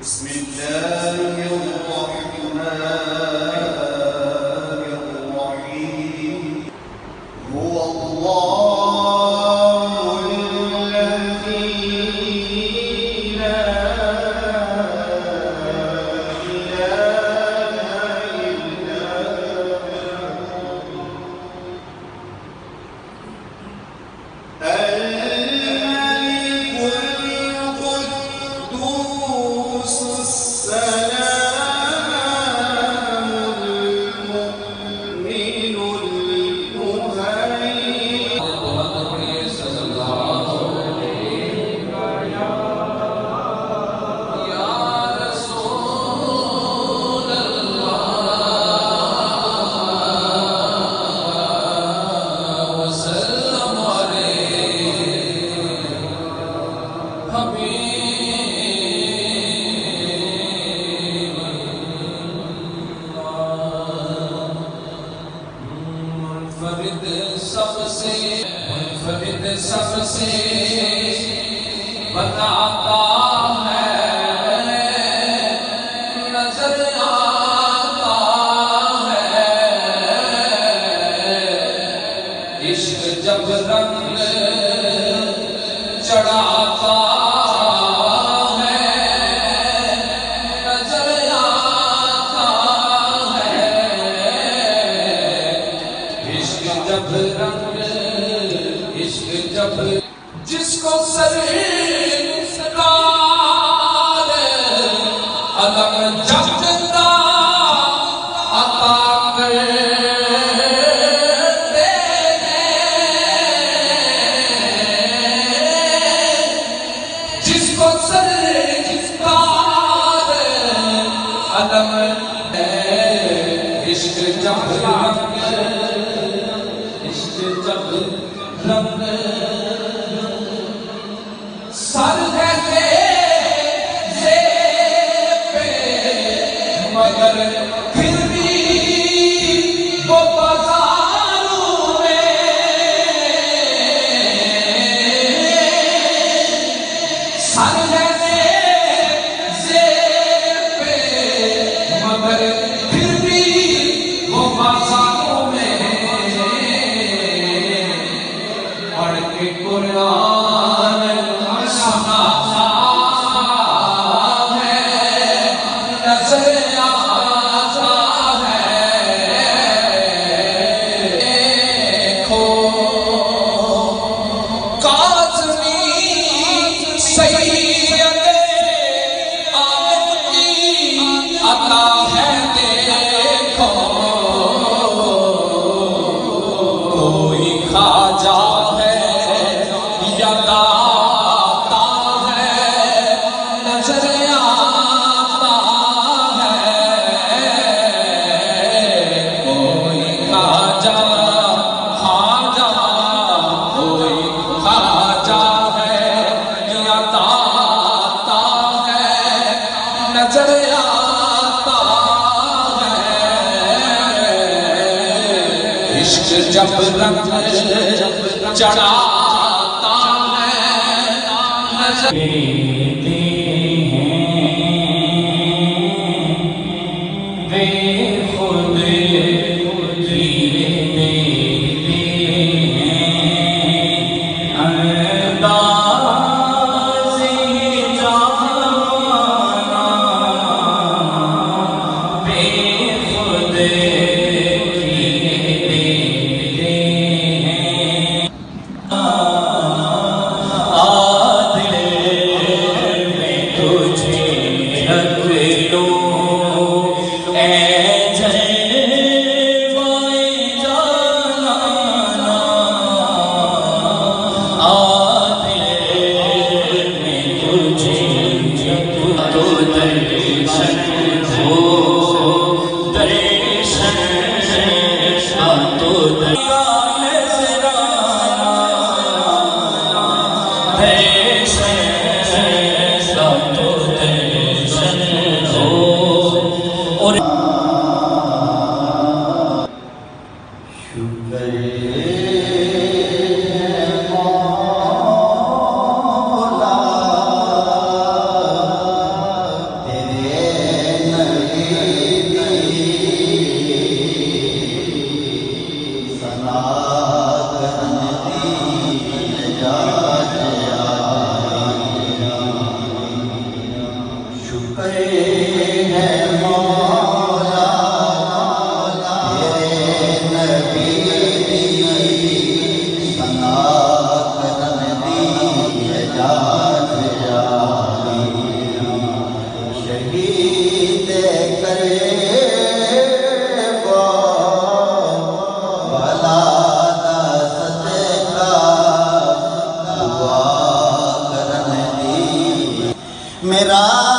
بسم الله الرحمن الرحيم هو الله الذي لا إله إلا منفرد سب سے بتاتا ہے نظر آتا ہے عشق جب رنگ چڑھاتا ہے نظر آتا ہے عشق جب رنگ جب جس کو سرکار علم جگتا عطا کرتے ہیں جس کو سرکار علم عشق جب رنگ عشق جب رنگ سر ہے پہ مگر پھر بھی وہ بازاروں میں سر ہے پہ مگر پھر بھی وہ بازاروں میں پڑھ کے قرآن سناتا ہے نظر آتا ہے دیکھو کاظمی سید عالم کی عطا ہے دیکھو کوئی خواجہ داتا ہے نظر آتا ہے کوئی خواجہ کوئی خواجہ ہے یا داتا ہے نظر آتا ہے عشق جب رنگ چڑھا دیتے ہیں بے خود دیتے ہیں انداز جہانا بے خود میرا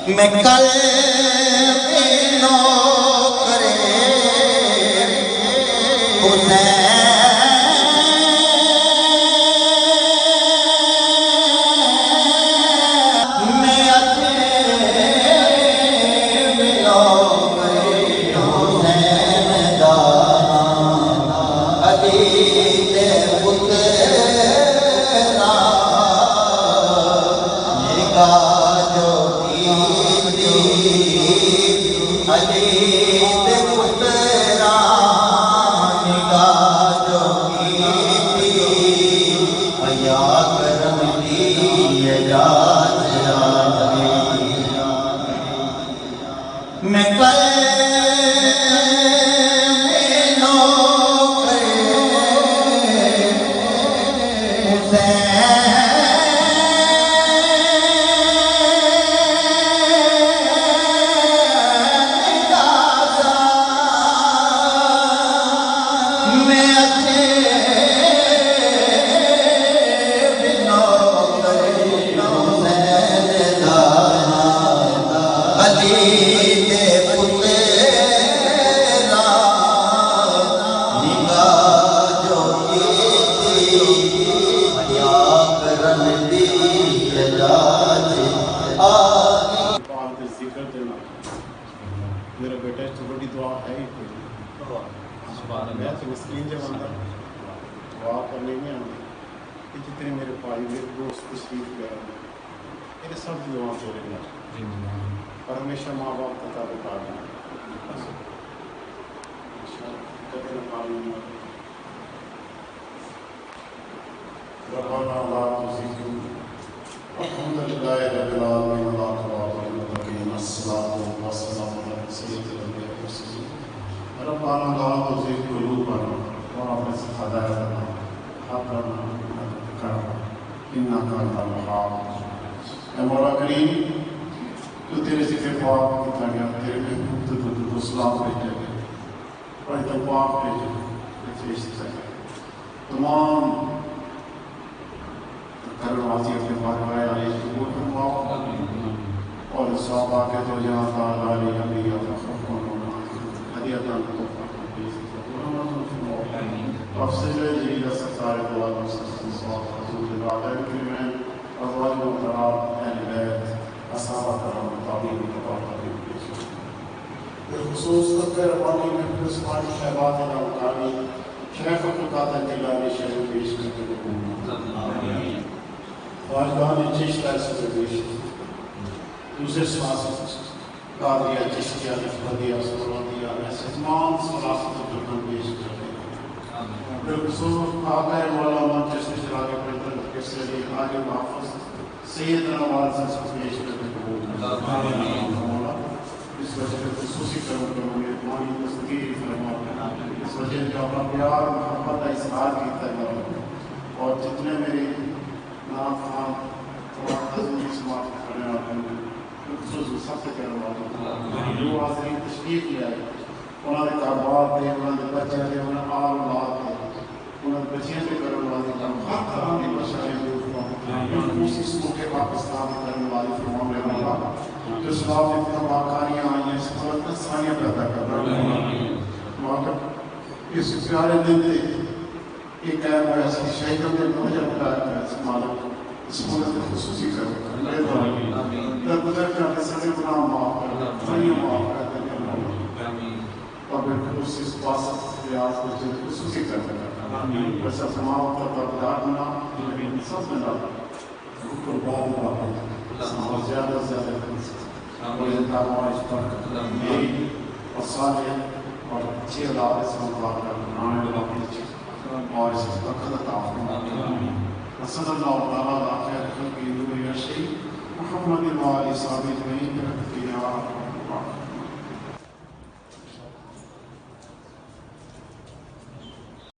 میں کل نو کرے میں کل میرا بیٹا تو بڑی دعا ہے ہی کوئی میں تو مسکین جب اندر دعا کرنے میں آؤں کہ جتنے میرے بھائی میرے دوست تشریف لے رہے ہیں میرے سب دعا پورے گا اور ہمیشہ ماں باپ کا تعلق آ گیا ربنا لا تزغ الحمد لله رب العالمين الصلاة والسلام على سيد الأنبياء والمرسلين ربنا لا تزغ قلوبنا بعد إذ هديتنا وهب لنا من لدنك إنك أنت الوهاب اے مولا کریم تو تیرے ذکر پاک کیا گیا تیرے محبوب تو سلام بھیجے گئے اور پاک بھیجے فرشتے تمام کرم واسی اپنے فاطمہ علیہ قبول فرماؤ اور صحابہ کے تو جہاں تعالیٰ علیہ انبیاء فخر ہدیتاً افضل جلیل سرکار دو عالم صلی حضور العالم کریم ازواج محترم اہل بیت اصحابہ کرام تابعین و تابعین بالخصوص تذکر ربانی میں عثمانی شہباز الامکانی شیخ القادر جیلانی شیخ پیش کرتے ہیں خواجگان چشتہ سے پیش دوسرے سانس قادریہ چشتیہ نقبدیہ سرودیہ ایسے تمام سلاست و جرکن پیش کرتے ہیں بالخصوص آقا مولا منچسٹ شراغ پردر کسی علی آگے محفظ سیدنا والد سے پیش کرتے ہیں مولا اس وجہ سے خصوصی کرم کروں گے مانی تصدیق فرماؤ اس وجہ سے اپنا پیار محبت کا اظہار کیتا ہے اور جتنے میری نام خان اور حضور سماعت کرنے والے ہیں خصوص سب سے کرنے والے ہیں جو حاضرین تشریف لے آئے انہوں نے کعبات دے انہوں نے بچے دے انہوں نے آل اولاد دے انہوں نے بچیاں سے کرنے والے ہیں ہر طرح کی بشائیں دے خصوصی اس موقع پاکستان میں کرنے والے فرمان لے اللہ جو اسلام میں اتنا باقاریاں آئی ہیں اس قدرت ثانیہ پیدا کر رہا ہے اس پیارے دن دے ایک قیب ہے ایسی شہیدوں نے مجھے بتایا ہے اس مالک اس ملک خصوصی کرنے در گزر کرنے سنے گناہ معاف کر دنیا معاف کر دنیا اور بالخصوص اس باسط ریاض کو خصوصی کرنے ویسا سماؤ کا تابدار بنا سب بنا قربان بنا اور زیادہ سے زیادہ اور انتہا اس پر میری اور صالح اور اچھی اولاد سے مطلب کرنا اور اس وقت عطا فرمائے وصلی اللہ تعالی علی خیر خلق نور الشیء محمد و آلہ صحابہ اجمعین برحمتہ یا رب العالمین.